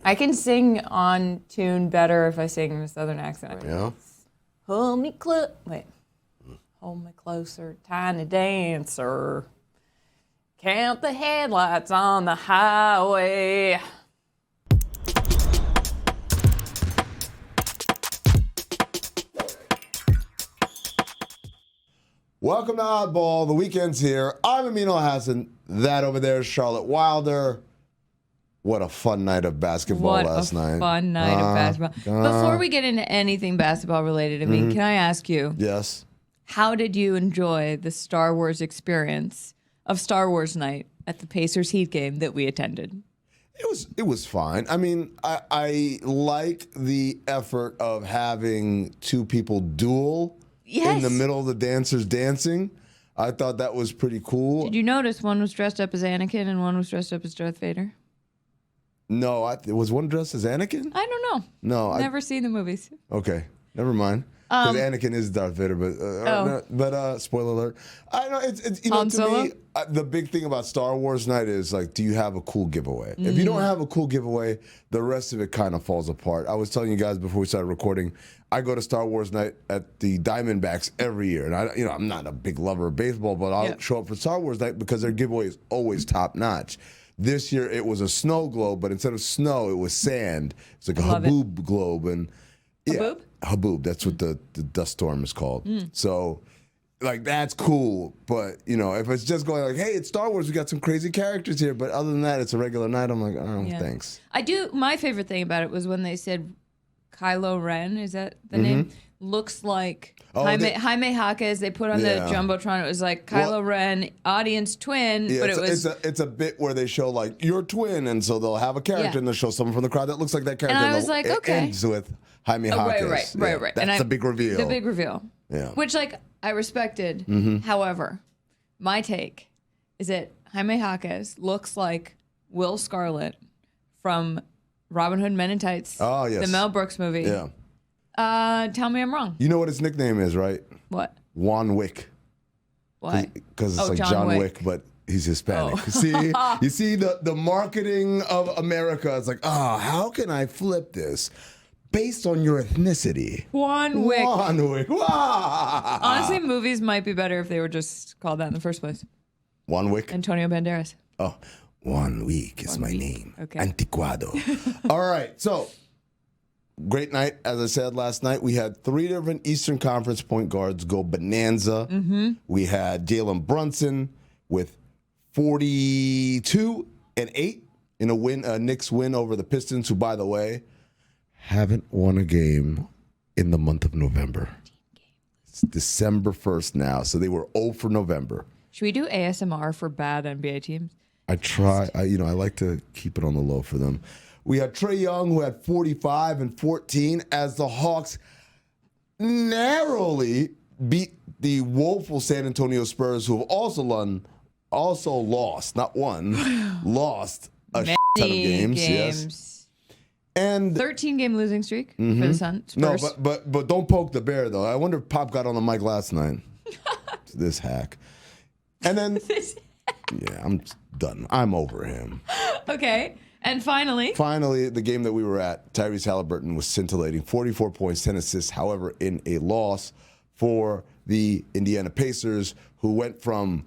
I can sing on tune better if I sing in a Southern accent. Yeah. Hold me hold me closer, tiny dancer. Count the headlights on the highway. Welcome to Oddball. The weekend's here. I'm Amin Elhassan. That over there is Charlotte Wilder. What a fun night of basketball last night. What a fun night of basketball. Before we get into anything basketball related, Amin, can I ask you? Yes. How did you enjoy the Star Wars experience of Star Wars night at the Pacers Heat game that we attended? It was fine. I mean, I like the effort of having two people duel in the middle of the dancers dancing. I thought that was pretty cool. Did you notice one was dressed up as Anakin and one was dressed up as Darth Vader? No, was one dressed as Anakin? I don't know. No, never seen the movies. Okay, never mind. Because Anakin is Darth Vader, but spoiler alert. I know it's you know Han to Solo? me the big thing about Star Wars night is like, do you have a cool giveaway? If you don't have a cool giveaway, the rest of it kind of falls apart. I was telling you guys before we started recording, I go to Star Wars night at the Diamondbacks every year, and I'm not a big lover of baseball, but I'll show up for Star Wars night because their giveaway is always top notch. This year it was a snow globe, but instead of snow, it was sand. It's like a Haboob globe, and Haboob? Haboob. That's what the dust storm is called. So, like, that's cool. But if it's just going like, hey, it's Star Wars, we got some crazy characters here. But other than that, it's a regular night. I'm like, oh, thanks. I do. My favorite thing about it was when they said Kylo Ren. Is that the name? Looks like Jaime Jaquez. They put on the Jumbotron. It was like Kylo Ren, audience twin. Yeah, but it's a bit where they show like your twin, and so they'll have a character and they'll show someone from the crowd that looks like that character. And I was like, it ends with Jaime Jaquez. Right. That's the big reveal. The big reveal. Yeah. Which I respected. However, my take is that Jaime Jaquez looks like Will Scarlet from Robin Hood Men in Tights. Oh yes. The Mel Brooks movie. Yeah. Tell me I'm wrong. You know what his nickname is, right? What? Juan Wick. Why? Because it's like John Wick, but he's Hispanic. See, you see the marketing of America. It's like, how can I flip this based on your ethnicity? Juan Wick. Juan Wick. Wah! Honestly, movies might be better if they were just called that in the first place. Juan Wick. Antonio Banderas. Oh, 1 week is my name. Okay. Antiquado. All right, so. Great night. As I said last night, we had 3 different Eastern Conference point guards go bonanza. We had Jalen Brunson with 42 and 8 in a Knicks win over the Pistons, who, by the way, haven't won a game in the month of November. It's December 1st now, so they were 0 for November. Should we do ASMR for bad NBA teams? I try. I like to keep it on the low for them. We had Trae Young, who had 45 and 14, as the Hawks narrowly beat the woeful San Antonio Spurs, who have also lost, not won, lost a shit ton of games. Yes. And 13-game losing streak for the Spurs. No, but don't poke the bear, though. I wonder if Pop got on the mic last night. This hack. And then, I'm done. I'm over him. Okay. And finally, the game that we were at, Tyrese Haliburton was scintillating, 44 points, 10 assists. However, in a loss for the Indiana Pacers, who went from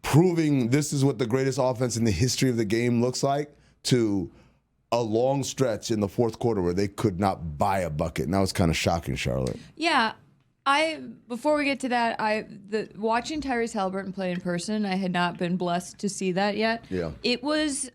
proving this is what the greatest offense in the history of the game looks like to a long stretch in the fourth quarter where they could not buy a bucket. And that was kind of shocking, Charlotte. Yeah. Before we get to that, watching Tyrese Haliburton play in person, I had not been blessed to see that yet. Yeah. It was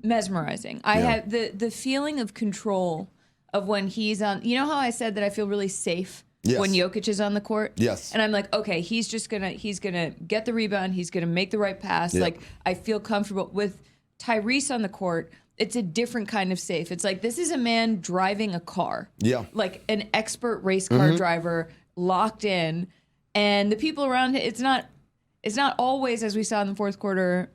mesmerizing. I had the feeling of control of when he's on. You know how I said that I feel really safe when Jokic is on the court? Yes. And I'm like, okay, he's gonna get the rebound, he's gonna make the right pass. Yep. Like, I feel comfortable with Tyrese on the court. It's a different kind of safe. It's like, this is a man driving a car. Yeah. Like an expert race car driver, locked in. And the people around him, it's not always, as we saw in the fourth quarter,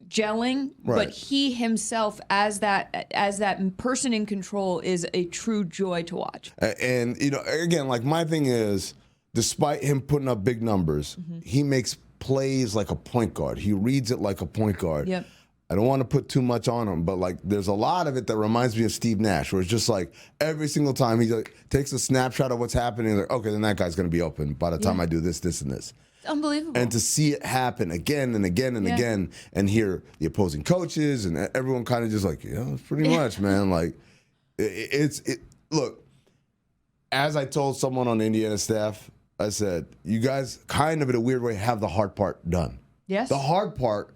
gelling, but he himself as that person in control is a true joy to watch. And again, like, my thing is, despite him putting up big numbers, he makes plays like a point guard. He reads it like a point guard. Yep. I don't want to put too much on him, but like there's a lot of it that reminds me of Steve Nash, where it's just like every single time he like, takes a snapshot of what's happening, like, okay, then that guy's going to be open by the time I do this, this, and this. It's unbelievable. And to see it happen again and again and again, and hear the opposing coaches and everyone kind of just like, pretty much, man. Like look, as I told someone on the Indiana staff, I said, you guys kind of in a weird way have the hard part done. Yes. The hard part.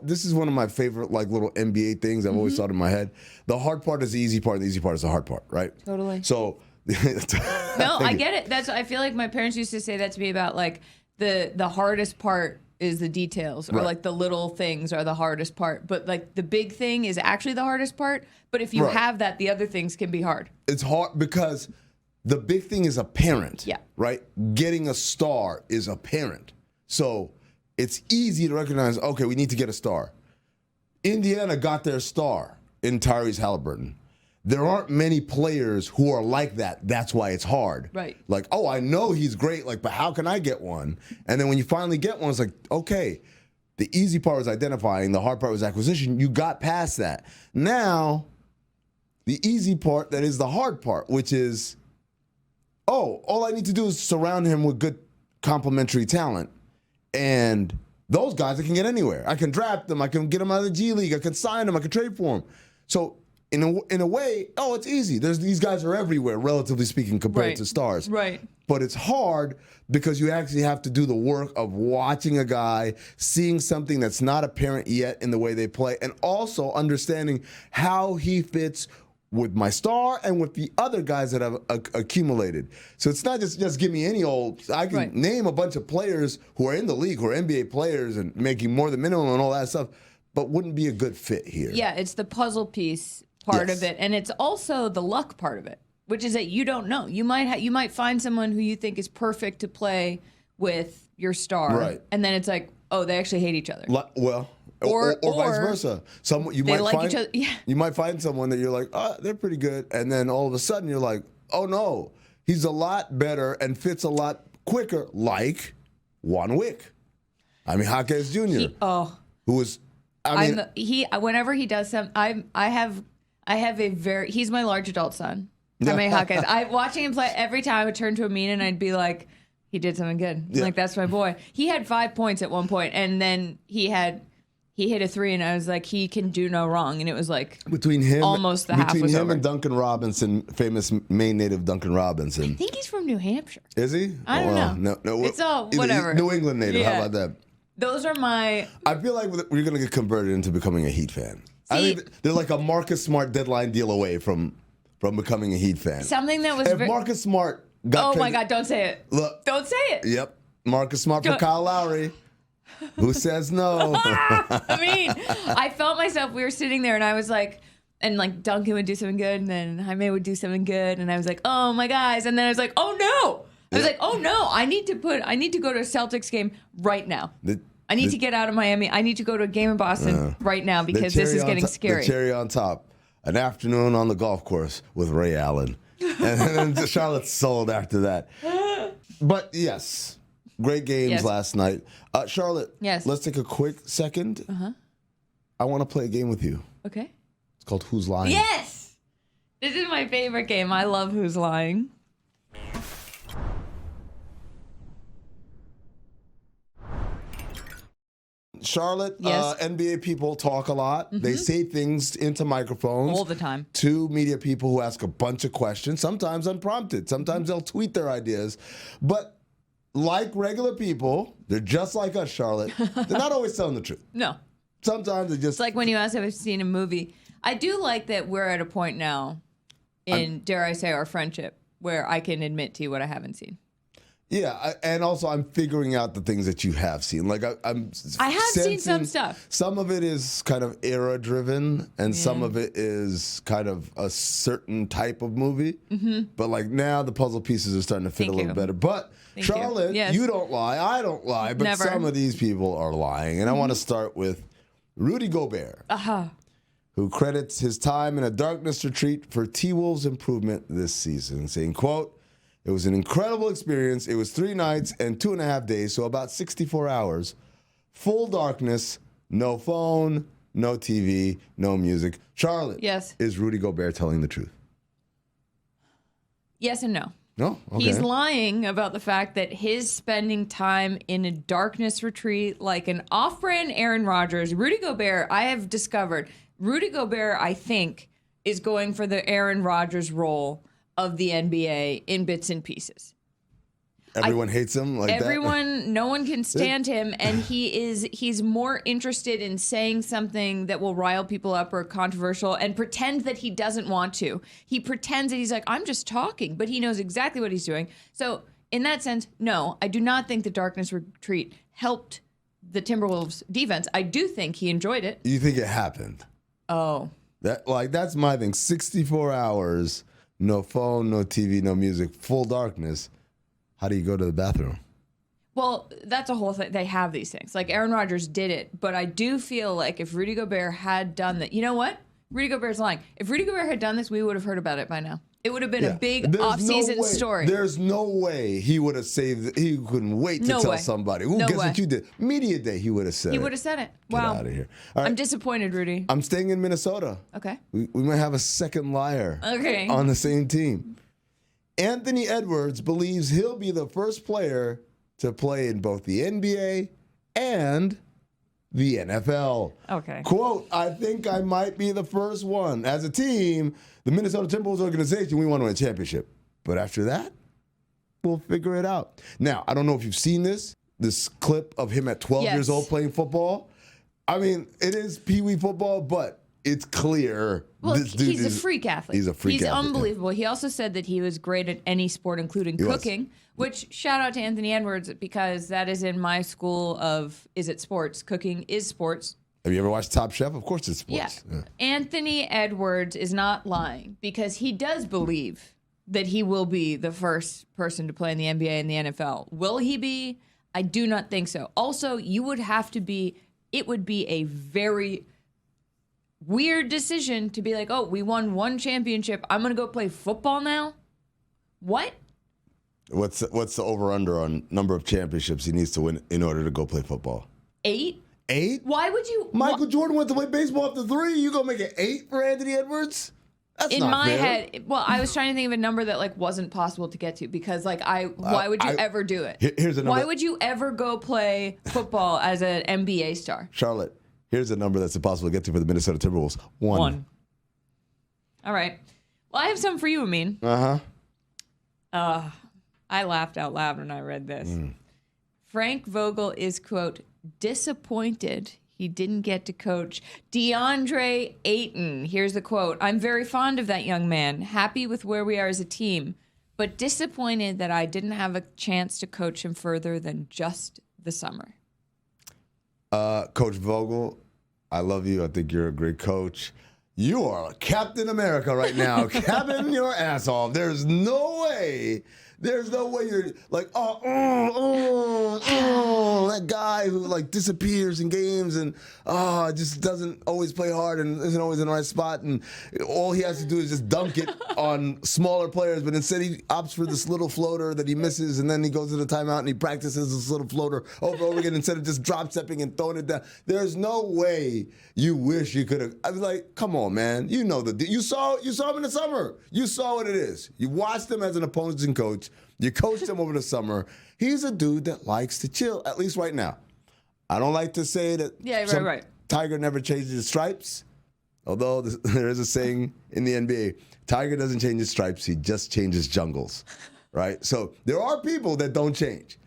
This is one of my favorite like little NBA things I've always thought in my head. The hard part is the easy part, and the easy part is the hard part, right? Totally. So, no, I get it. I feel like my parents used to say that to me about like the hardest part is the details, or like the little things are the hardest part, but like the big thing is actually the hardest part. But if you have that, the other things can be hard. It's hard because the big thing is apparent. Yeah. Right. Getting a star is apparent. So. It's easy to recognize, okay, we need to get a star. Indiana got their star in Tyrese Haliburton. There aren't many players who are like that. That's why it's hard. Right. Like, oh, I know he's great, like, but how can I get one? And then when you finally get one, it's like, okay, the easy part was identifying, the hard part was acquisition. You got past that. Now, the easy part, that is the hard part, which is, all I need to do is surround him with good complementary talent. And those guys I can get anywhere. I can draft them. I can get them out of the G League. I can sign them. I can trade for them. So in a way, it's easy. These guys are everywhere, relatively speaking, compared to stars. Right. But it's hard because you actually have to do the work of watching a guy, seeing something that's not apparent yet in the way they play, and also understanding how he fits with my star and with the other guys that have accumulated. So it's not just give me any old, I can name a bunch of players who are in the league, who are NBA players and making more than minimum and all that stuff, but wouldn't be a good fit here. Yeah, it's the puzzle piece part of it. And it's also the luck part of it, which is that you don't know. You might find someone who you think is perfect to play with your star. Right. And then it's like, they actually hate each other. Or vice versa. You might find someone that you're like, they're pretty good, and then all of a sudden you're like, oh no, he's a lot better and fits a lot quicker, like Juan Wick. I mean, Jaquez Jr. Who is, whenever he does something, he's my large adult son. Jaime Jaquez. Watching him play every time I would turn to Amin and I'd be like, he did something good. Yeah. Like, that's my boy. He had 5 points at one point, and then he hit a three, and I was like, he can do no wrong. And it was like almost the half was over. Between him and Duncan Robinson, famous Maine native Duncan Robinson. I think he's from New Hampshire. Is he? I don't know. No, it's all whatever. New England native. Yeah. How about that? Those are my. I feel like we're going to get converted into becoming a Heat fan. I think they're like a Marcus Smart deadline deal away from becoming a Heat fan. Something that was. If Marcus Smart got my God, don't say it. Look. Don't say it. Yep. Marcus Smart for Kyle Lowry. Who says no? I mean, I felt myself. We were sitting there, and I was like, and like Duncan would do something good, and then Jaime would do something good, and I was like, oh my guys, and then I was like, oh no, I need to go to a Celtics game right now. I need to get out of Miami. I need to go to a game in Boston right now because this is getting scary. The cherry on top, an afternoon on the golf course with Ray Allen, and then Charlotte sold after that. But yes. Great games last night. Charlotte, let's take a quick second. I want to play a game with you. Okay. It's called Who's Lying? Yes! This is my favorite game. I love Who's Lying. Charlotte, NBA people talk a lot. They say things into microphones. All the time. To media people who ask a bunch of questions, sometimes unprompted. Sometimes they'll tweet their ideas. But like regular people, they're just like us, Charlotte. They're not always telling the truth. No. Sometimes they just... It's like when you ask if I've seen a movie. I do like that we're at a point now in, dare I say, our friendship, where I can admit to you what I haven't seen. Yeah, and also I'm figuring out the things that you have seen. Like I have seen some stuff. Some of it is kind of era-driven, and some of it is kind of a certain type of movie. But like now the puzzle pieces are starting to fit a little better. But Charlotte, you don't lie, I don't lie, but some of these people are lying. And I want to start with Rudy Gobert, who credits his time in a darkness retreat for T-Wolves' improvement this season, saying, quote, "It was an incredible experience. It was 3 nights and 2.5 days, so about 64 hours. Full darkness, no phone, no TV, no music. Charlotte. Yes. Is Rudy Gobert telling the truth? Yes and no. No? Okay. He's lying about the fact that his spending time in a darkness retreat like an off-brand Aaron Rodgers. Rudy Gobert, I have discovered, Rudy Gobert, I think, is going for the Aaron Rodgers role of the NBA in bits and pieces. Everyone hates him like that? No one can stand him, and he's more interested in saying something that will rile people up or controversial and pretend that he doesn't want to. He pretends that he's like, I'm just talking, but he knows exactly what he's doing. So in that sense, no, I do not think the darkness retreat helped the Timberwolves defense. I do think he enjoyed it. You think it happened? Oh. That's my thing. 64 hours, no phone, no TV, no music, full darkness. How do you go to the bathroom? Well, that's a whole thing. They have these things. Like Aaron Rodgers did it, but I do feel like if Rudy Gobert had done that, you know what? Rudy Gobert's lying. If Rudy Gobert had done this, we would have heard about it by now. It would have been a big off-season story. There's no way he would have saved it. He couldn't wait to tell somebody. Guess what you did? Media day, he would have said it. He would have said it. Get out of here. All right. I'm disappointed, Rudy. I'm staying in Minnesota. Okay. We might have a second liar on the same team. Anthony Edwards believes he'll be the first player to play in both the NBA and the NFL. Okay. Quote, I think I might be the first one. As a team, the Minnesota Timberwolves organization, we want to win a championship. But after that, we'll figure it out. Now, I don't know if you've seen this clip of him at 12 years old playing football. I mean, it is peewee football, but it's clear. Well, he's a freak athlete. He's a freak athlete. He's unbelievable. He also said that he was great at any sport, including cooking, which shout out to Anthony Edwards because that is in my school of, is it sports? Cooking is sports. Have you ever watched Top Chef? Of course it's sports. Yeah. Anthony Edwards is not lying because he does believe that he will be the first person to play in the NBA and the NFL. Will he be? I do not think so. Also, it would be a very weird decision to be like, oh, we won one championship. I'm going to go play football now? What? What's the over-under on number of championships he needs to win in order to go play football? 8? 8? Why would you? Michael Jordan went to play baseball after 3. You going to make it 8 for Anthony Edwards? That's in not my fair. head, well, I was trying to think of a number that like wasn't possible to get to because like why would you ever do it? Here's a number. Why would you ever go play football as an NBA star? Charlotte, here's a number that's impossible to get to for the Minnesota Timberwolves. 1. All right. Well, I have something for you, Amin. I laughed out loud when I read this. Frank Vogel is, quote, disappointed he didn't get to coach DeAndre Ayton. Here's the quote. I'm very fond of that young man, happy with where we are as a team, but disappointed that I didn't have a chance to coach him further than just the summer. Coach Vogel, I love you. I think you're a great coach. You are Captain America right now, capping your ass off. There's no way you're like, that guy who like disappears in games and just doesn't always play hard and isn't always in the right spot. And all he has to do is just dunk it on smaller players. But instead he opts for this little floater that he misses. And then he goes to the timeout and he practices this little floater over and over again instead of just drop stepping and throwing it down. There's no way you wish you could have. I was like, come on, man. You know you saw him in the summer. You saw what it is. You watched him as an opposing coach. You coached him over the summer. He's a dude that likes to chill, at least right now. I don't like to say that right. Tiger never changes his stripes, although there is a saying in the NBA, Tiger doesn't change his stripes, he just changes jungles, right? So there are people that don't change.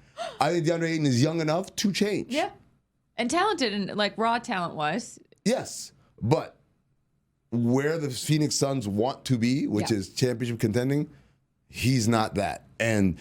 I think DeAndre Ayton is young enough to change. Yeah, and talented, and like raw talent-wise. Yes, but where the Phoenix Suns want to be, which is championship contending, he's not that. And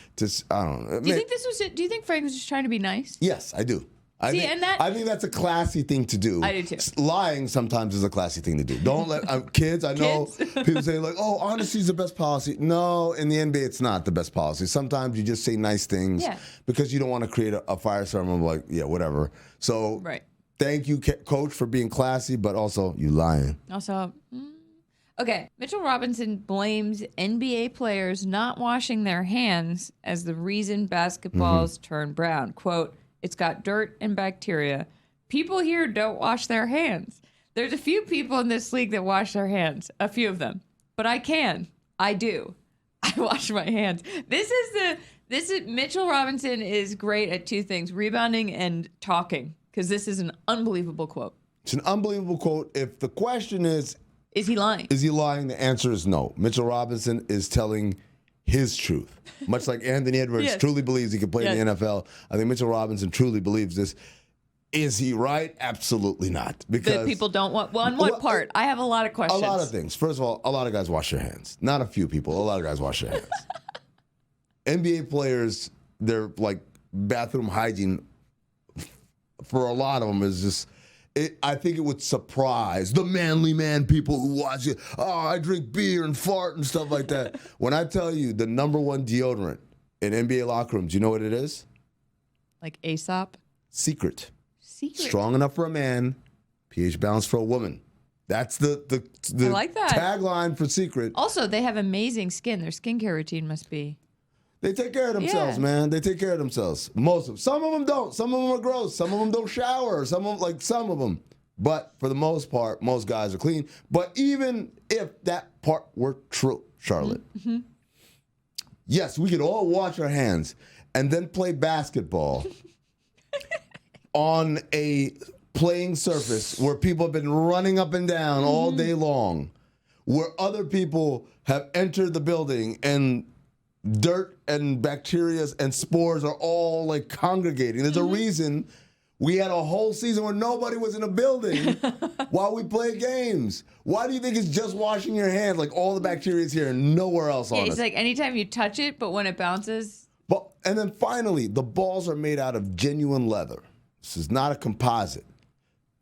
I don't know. Do you think this was it? Do you think Frank was just trying to be nice? Yes, I do. I think that's a classy thing to do. I do too. Lying sometimes is a classy thing to do. Don't let kids. I know people say like, "Oh, honesty is the best policy." No, in the NBA, it's not the best policy. Sometimes you just say nice things because you don't want to create a firestorm of like, yeah, whatever. So, thank you, Coach, for being classy, but also you lying. Also. Okay, Mitchell Robinson blames NBA players not washing their hands as the reason basketballs turn brown. Quote, it's got dirt and bacteria. People here don't wash their hands. There's a few people in this league that wash their hands. A few of them. But I do. I wash my hands. Mitchell Robinson is great at two things, rebounding and talking, because this is an unbelievable quote. It's an unbelievable quote. If the question is he lying? Is he lying? The answer is no. Mitchell Robinson is telling his truth. Much like Anthony Edwards truly believes he can play in the NFL, I think Mitchell Robinson truly believes this. Is he right? Absolutely not. Because that people don't want. Well, on what part? I have a lot of questions. A lot of things. First of all, a lot of guys wash their hands. Not a few people. A lot of guys wash their hands. NBA players, their like bathroom hygiene for a lot of them is just. I think it would surprise the manly man people who watch it. Oh, I drink beer and fart and stuff like that. When I tell you the number one deodorant in NBA locker rooms, you know what it is? Like Aesop? Secret. Strong enough for a man, pH balanced for a woman. That's the I like that. Tagline for Secret. Also, they have amazing skin. Their skincare routine must be. They take care of themselves, man. They take care of themselves. Most of them. Some of them don't. Some of them are gross. Some of them don't shower. Some of them. But for the most part, most guys are clean. But even if that part were true, Charlotte, yes, we could all wash our hands and then play basketball on a playing surface where people have been running up and down all day long, where other people have entered the building and dirt and bacteria and spores are all like congregating. There's a reason we had a whole season where nobody was in a building while we played games. Why do you think it's just washing your hands? Like all the bacteria is here and nowhere else on us. It's like anytime you touch it, but when it bounces. And then finally, the balls are made out of genuine leather. This is not a composite.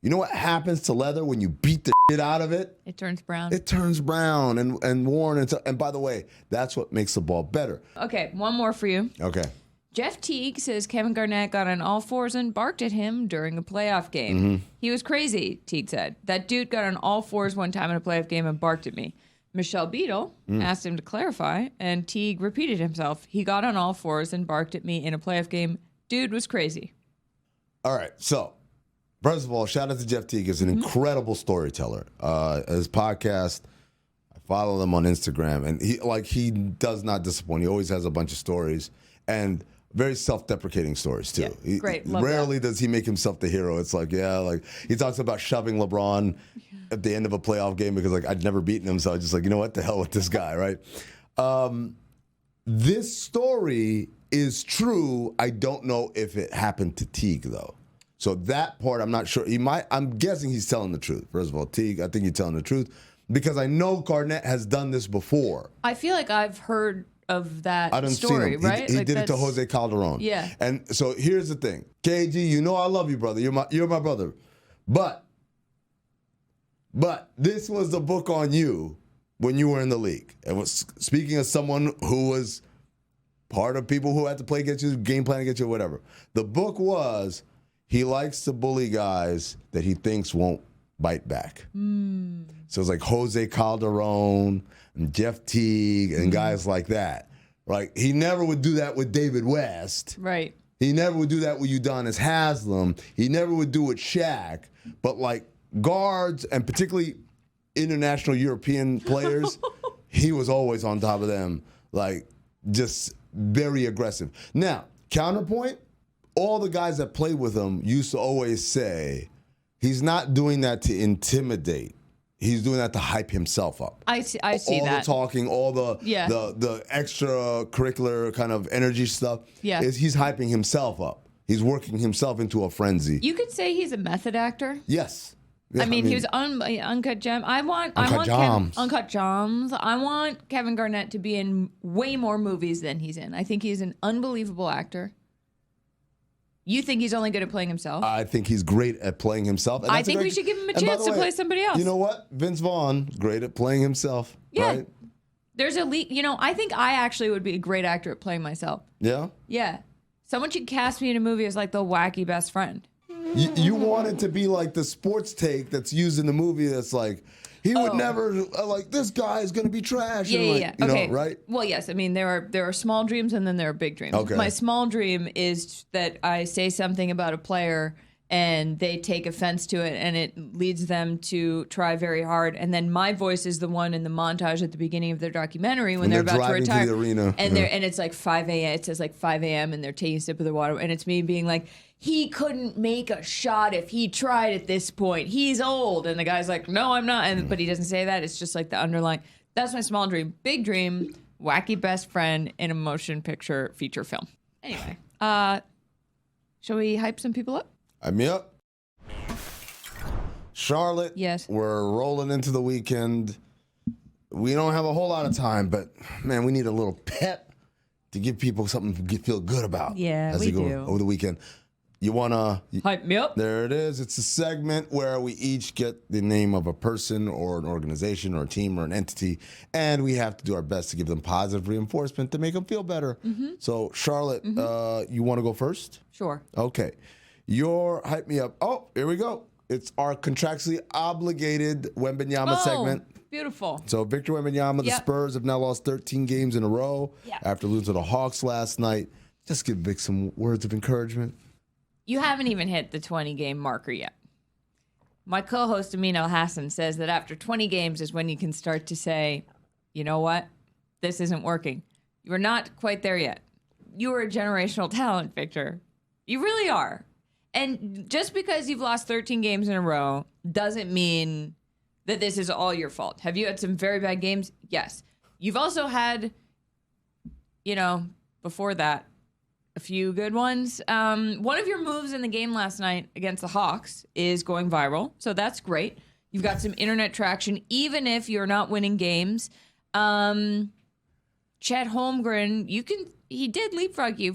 You know what happens to leather when you beat the shit out of it? It turns brown. It turns brown and worn. And by the way, that's what makes the ball better. Okay, one more for you. Okay. Jeff Teague says Kevin Garnett got on all fours and barked at him during a playoff game. He was crazy, Teague said. That dude got on all fours one time in a playoff game and barked at me. Michelle Beadle asked him to clarify, and Teague repeated himself. He got on all fours and barked at me in a playoff game. Dude was crazy. All right, so first of all, shout out to Jeff Teague. He's an incredible storyteller. His podcast, I follow him on Instagram, and he does not disappoint. He always has a bunch of stories and very self-deprecating stories too. Yeah, great. Rarely does he make himself the hero. It's like he talks about shoving LeBron at the end of a playoff game because I'd never beaten him, so I was just like, you know what, the hell with this guy, right? This story is true. I don't know if it happened to Teague though. So that part, I'm not sure. I'm guessing he's telling the truth. First of all, Teague, I think you're telling the truth because I know Garnett has done this before. I feel like I've heard of that story, right? He did it to Jose Calderon. Yeah. And so here's the thing. KG, you know I love you, brother. You're my brother. But this was the book on you when you were in the league. And was speaking as someone who was part of people who had to play against you, game plan against you, whatever. The book was he likes to bully guys that he thinks won't bite back. So it's like Jose Calderon and Jeff Teague and guys like that. Like he never would do that with David West. Right. He never would do that with Udonis Haslem. He never would do it with Shaq. But like guards and particularly international European players, he was always on top of them. Like just very aggressive. Now, counterpoint, all the guys that played with him used to always say, he's not doing that to intimidate. He's doing that to hype himself up. I see all that. All the talking, all the extracurricular kind of energy stuff. Yeah. He's hyping himself up. He's working himself into a frenzy. You could say he's a method actor. Yes. Yeah, I mean, he was on Uncut Gems. Uncut Gems. I want Kevin Garnett to be in way more movies than he's in. I think he's an unbelievable actor. You think he's only good at playing himself? I think he's great at playing himself. I think we should give him a chance to play somebody else. You know what? Vince Vaughn, great at playing himself. Yeah. Right? There's I think I actually would be a great actor at playing myself. Yeah? Yeah. Someone should cast me in a movie as like the wacky best friend. You want it to be like the sports take that's used in the movie that's like, he would never, like, this guy is going to be trash. Yeah. You okay. know, right? Well, yes. I mean, there are small dreams and then there are big dreams. Okay. My small dream is that I say something about a player and they take offense to it, and it leads them to try very hard. And then my voice is the one in the montage at the beginning of their documentary when they're about to retire. To the arena. And and it's like 5 a.m. It says like 5 a.m. and they're taking a sip of their water, and it's me being like, he couldn't make a shot if he tried at this point. He's old. And the guy's like, no, I'm not. But he doesn't say that. It's just like the underlying. That's my small dream. Big dream, wacky best friend in a motion picture feature film. Anyway, shall we hype some people up? Hype me up. Charlotte. Yes. We're rolling into the weekend. We don't have a whole lot of time, but, man, we need a little pep to give people something to feel good about. Yeah, as we they go do. over the weekend. You want to... Hype me up. There it is. It's a segment where we each get the name of a person or an organization or a team or an entity, and we have to do our best to give them positive reinforcement to make them feel better. Mm-hmm. So, Charlotte, you want to go first? Sure. Okay. Your Hype Me Up. Oh, here we go. It's our contractually obligated Wembanyama segment. Beautiful. So, Victor Wembanyama, the Spurs have now lost 13 games in a row after losing to the Hawks last night. Just give Vic some words of encouragement. You haven't even hit the 20-game marker yet. My co-host, Amin Elhassan, says that after 20 games is when you can start to say, you know what? This isn't working. You're not quite there yet. You are a generational talent, Victor. You really are. And just because you've lost 13 games in a row doesn't mean that this is all your fault. Have you had some very bad games? Yes. You've also had, before that, a few good ones. One of your moves in the game last night against the Hawks is going viral, so that's great. You've got some internet traction, even if you're not winning games. Chet Holmgren, he did leapfrog you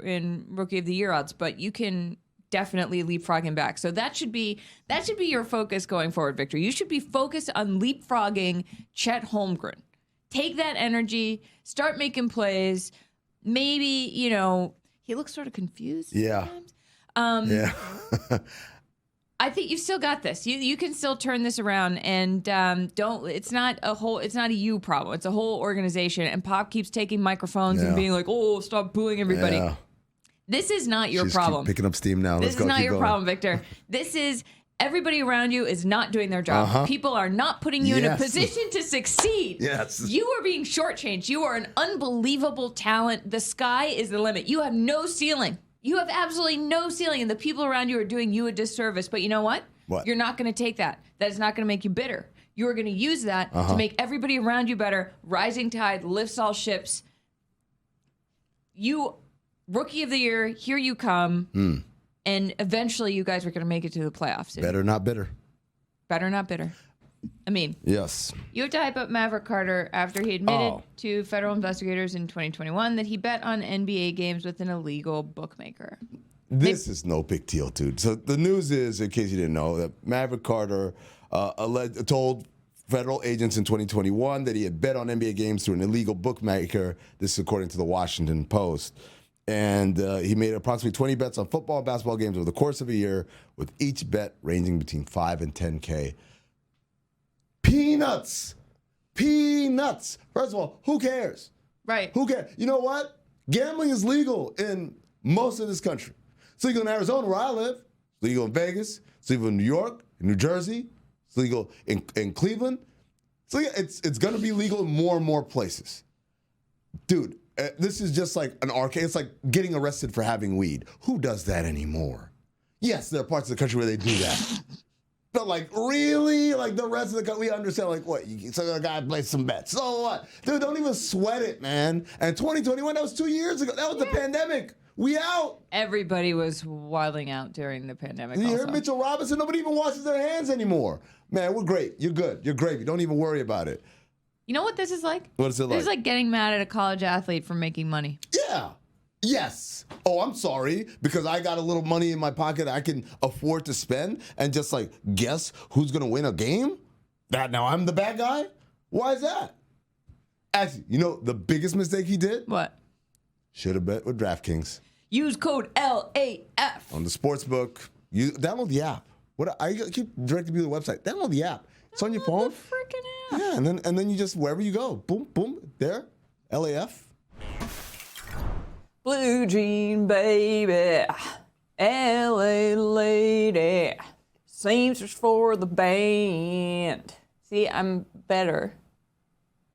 in Rookie of the Year odds, but you can definitely leapfrog him back. So that should be your focus going forward, Victor. You should be focused on leapfrogging Chet Holmgren. Take that energy, start making plays. Maybe, he looks sort of confused sometimes. Yeah. I think you've still got this. You can still turn this around, and it's not a you problem. It's a whole organization. And Pop keeps taking microphones and being like, oh, stop booing everybody. Yeah. This is not your problem. Picking up steam now. This is not your problem, Victor. This is everybody around you is not doing their job. Uh-huh. People are not putting you in a position to succeed. Yes. You are being shortchanged. You are an unbelievable talent. The sky is the limit. You have no ceiling. You have absolutely no ceiling, and the people around you are doing you a disservice. But you know what? What? You're not going to take that. That is not going to make you bitter. You are going to use that to make everybody around you better. Rising tide lifts all ships. You, Rookie of the Year, here you come. And eventually you guys are going to make it to the playoffs. Better not bitter. Better not bitter. I mean, yes. You have to hype up Maverick Carter after he admitted to federal investigators in 2021 that he bet on NBA games with an illegal bookmaker. This is no big deal, dude. So the news is, in case you didn't know, that Maverick Carter told federal agents in 2021 that he had bet on NBA games through an illegal bookmaker. This is according to the Washington Post. And he made approximately 20 bets on football and basketball games over the course of a year, with each bet ranging between $5,000 and $10,000. Peanuts. First of all, who cares? Right. Who cares? You know what? Gambling is legal in most of this country. It's legal in Arizona, where I live. It's legal in Vegas. It's legal in New York, in New Jersey. It's legal in Cleveland. It's going to be legal in more and more places. Dude. This is just like an arcade. It's like getting arrested for having weed. Who does that anymore? Yes, there are parts of the country where they do that. But really? The rest of the country, we understand, what? So the guy plays some bets. So what? Dude, don't even sweat it, man. And 2021, that was 2 years ago. That was the pandemic. We out. Everybody was wilding out during the pandemic. You heard Mitchell Robinson? Nobody even washes their hands anymore. Man, we're great. You're good. You're gravy. Don't even worry about it. You know what this is like? What is it like? This is like getting mad at a college athlete for making money. Yeah. Yes. Oh, I'm sorry, because I got a little money in my pocket I can afford to spend and just guess who's going to win a game? Now I'm the bad guy? Why is that? Actually, the biggest mistake he did? What? Should have bet with DraftKings. Use code LAF. On the sportsbook. You download the app. I keep directing you to the website. Download the app. It's on your phone. The freaking app. Yeah, and then you just, wherever you go, boom, boom, there, LAF. Blue Jean, baby. LA lady, seamstress for the band. See, I'm better.